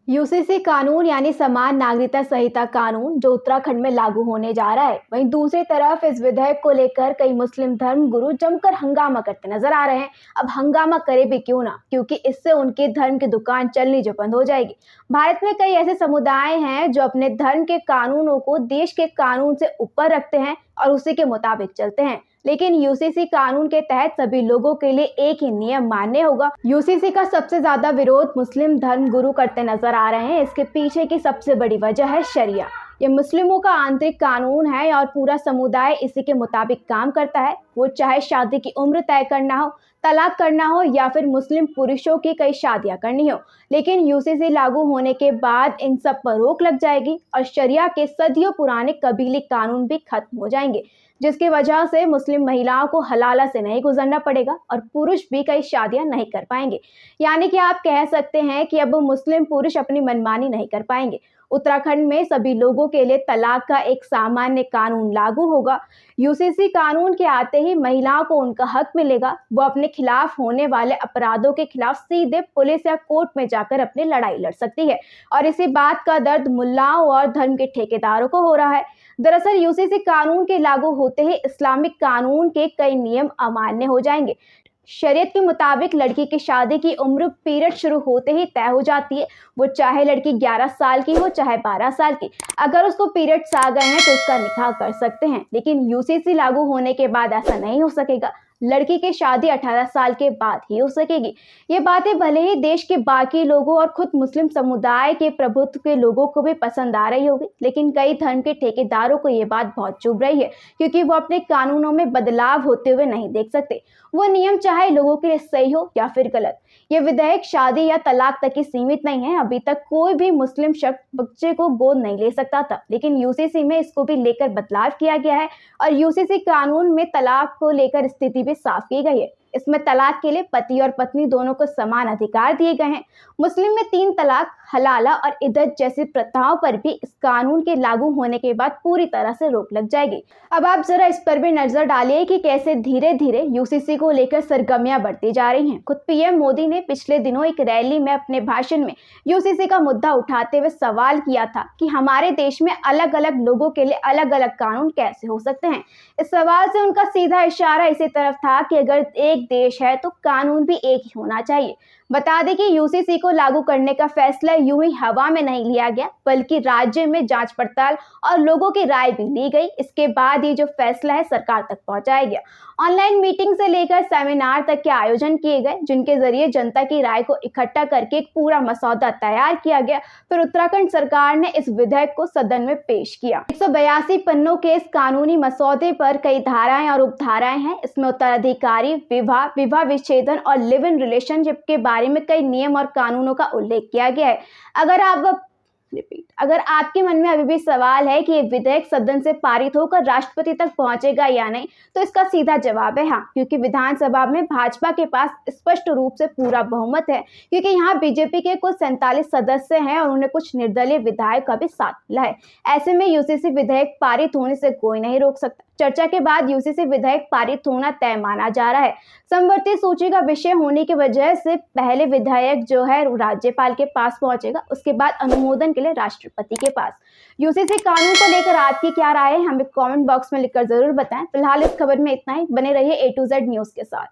UCC कानून यानी समान नागरिकता संहिता कानून जो उत्तराखंड में लागू होने जा रहा है। वहीं दूसरी तरफ इस विधेयक को लेकर कई मुस्लिम धर्म गुरु जमकर हंगामा करते नजर आ रहे हैं। अब हंगामा करे भी क्यों ना, क्योंकि इससे उनके धर्म की दुकान चलनी जो बंद हो जाएगी। भारत में कई ऐसे समुदाय हैं जो अपने धर्म के कानूनों को देश के कानून से ऊपर रखते हैं और उसी के मुताबिक चलते हैं। लेकिन यूसीसी कानून के तहत सभी लोगों के लिए एक ही नियम मान्य होगा। यूसीसी का सबसे ज्यादा विरोध मुस्लिम धर्म गुरु करते नजर आ रहे हैं। इसके पीछे की सबसे बड़ी वजह है शरिया। ये मुस्लिमों का आंतरिक कानून है और पूरा समुदाय इसी के मुताबिक काम करता है। वो चाहे शादी की उम्र तय करना हो, तलाक करना हो या फिर मुस्लिम पुरुषों की कई शादियां करनी हो। लेकिन यूसीसी लागू होने के बाद इन सब पर रोक लग जाएगी और शरिया के सदियों पुराने कबीली कानून भी खत्म हो जाएंगे, जिसकी वजह से मुस्लिम महिलाओं को हलाला से नहीं गुजरना पड़ेगा और पुरुष भी कई शादियां नहीं कर पाएंगे। यानी कि आप कह सकते हैं कि अब मुस्लिम पुरुष अपनी मनमानी नहीं कर पाएंगे। उत्तराखंड में सभी लोगों के लिए तलाक का एक सामान्य कानून लागू होगा। यूसीसी कानून के आते ही महिलाओं को उनका हक मिलेगा। वो अपने खिलाफ होने वाले अपराधों के खिलाफ सीधे पुलिस या कोर्ट में जाकर अपनी लड़ाई लड़ सकती है और इसी बात का दर्द मुल्लाओं और धर्म के ठेकेदारों को हो रहा है। दरअसल यूसीसी कानून के लागू होते ही इस्लामिक कानून के कई नियम अमान्य हो जाएंगे। शरीयत के मुताबिक लड़की की शादी की उम्र पीरियड शुरू होते ही तय हो जाती है। वो चाहे लड़की 11 साल की हो चाहे 12 साल की, अगर उसको पीरियड्स आ गए हैं तो उसका निकाह कर सकते हैं। लेकिन यूसीसी लागू होने के बाद ऐसा नहीं हो सकेगा। लड़की की शादी 18 साल के बाद ही हो सकेगी। ये बातें भले ही देश के बाकी लोगों और खुद मुस्लिम समुदाय के प्रभुत्व के लोगों को भी पसंद आ रही होगी, लेकिन कई धर्म के ठेकेदारों को ये बात बहुत चुभ रही है, क्योंकि वो अपने कानूनों में बदलाव होते हुए नहीं देख सकते। वो नियम चाहे लोगों के लिए सही हो या फिर गलत। ये विधेयक शादी या तलाक तक ही सीमित नहीं है। अभी तक कोई भी मुस्लिम शख्स बच्चे को गोद नहीं ले सकता था, लेकिन यूसीसी में इसको भी लेकर बदलाव किया गया है और यूसीसी कानून में तलाक को लेकर स्थिति भी साफ की गई है। इसमें तलाक के लिए पति और पत्नी दोनों को समान अधिकार दिए गए हैं। मुस्लिम में 3 तलाक, हलाला और इद्दत जैसी प्रथाओं पर भी इस कानून के लागू होने के बाद पूरी तरह से रोक लग जाएगी। अब आप जरा इस पर भी नजर डालिए कि कैसे धीरे धीरे यूसीसी को लेकर सरगर्मियां बढ़ती जा रही हैं। खुद पीएम मोदी ने पिछले दिनों एक रैली में अपने भाषण में यूसीसी का मुद्दा उठाते हुए सवाल किया था कि हमारे देश में अलग अलग लोगों के लिए अलग अलग कानून कैसे हो सकते हैं। इस सवाल से उनका सीधा इशारा इसी तरफ था कि अगर एक देश है तो कानून भी एक ही होना चाहिए। बता दें कि यूसीसी को लागू करने का फैसला यूं ही हवा में नहीं लिया गया, बल्कि राज्य में जांच पड़ताल और लोगों की राय भी ली गई। इसके बाद ये जो फैसला है सरकार तक पहुंचाया गया। ऑनलाइन मीटिंग से लेकर सेमिनार तक के आयोजन किए गए, जिनके जरिए जनता की राय को इकट्ठा करके एक पूरा मसौदा तैयार किया गया। फिर उत्तराखंड सरकार ने इस विधेयक को सदन में पेश किया। 182 पन्नों के इस कानूनी मसौदे पर कई धाराएं और उपधाराएं हैं। इसमें उत्तराधिकारी, विवाह, विवाह विच्छेदन और लिव इन रिलेशनशिप के बारे में कई नियम और कानूनों का उल्लेख किया गया है। अगर आपके मन में अभी भी सवाल है कि ये विधेयक सदन से पारित होकर राष्ट्रपति तक पहुंचेगा या नहीं, तो इसका सीधा जवाब है हाँ, क्योंकि विधानसभा में भाजपा के पास स्पष्ट रूप से पूरा बहुमत है, क्योंकि यहाँ बीजेपी के कुल 47 सदस्य हैं और उन्हें कुछ निर्दलीय विधायक का भी साथ मिला है। ऐसे में यूसीसी विधेयक पारित होने से कोई नहीं रोक सकता। चर्चा के बाद यूसीसी विधेयक पारित होना तय माना जा रहा है। समवर्ती सूची का विषय होने की वजह से पहले विधेयक जो है राज्यपाल के पास पहुंचेगा, उसके बाद अनुमोदन के लिए राष्ट्रपति के पास। यूसीसी कानून को लेकर आपकी क्या राय है, हमें कमेंट बॉक्स में लिखकर जरूर बताएं। फिलहाल इस खबर में इतना ही। बने रहिए A to Z न्यूज के साथ।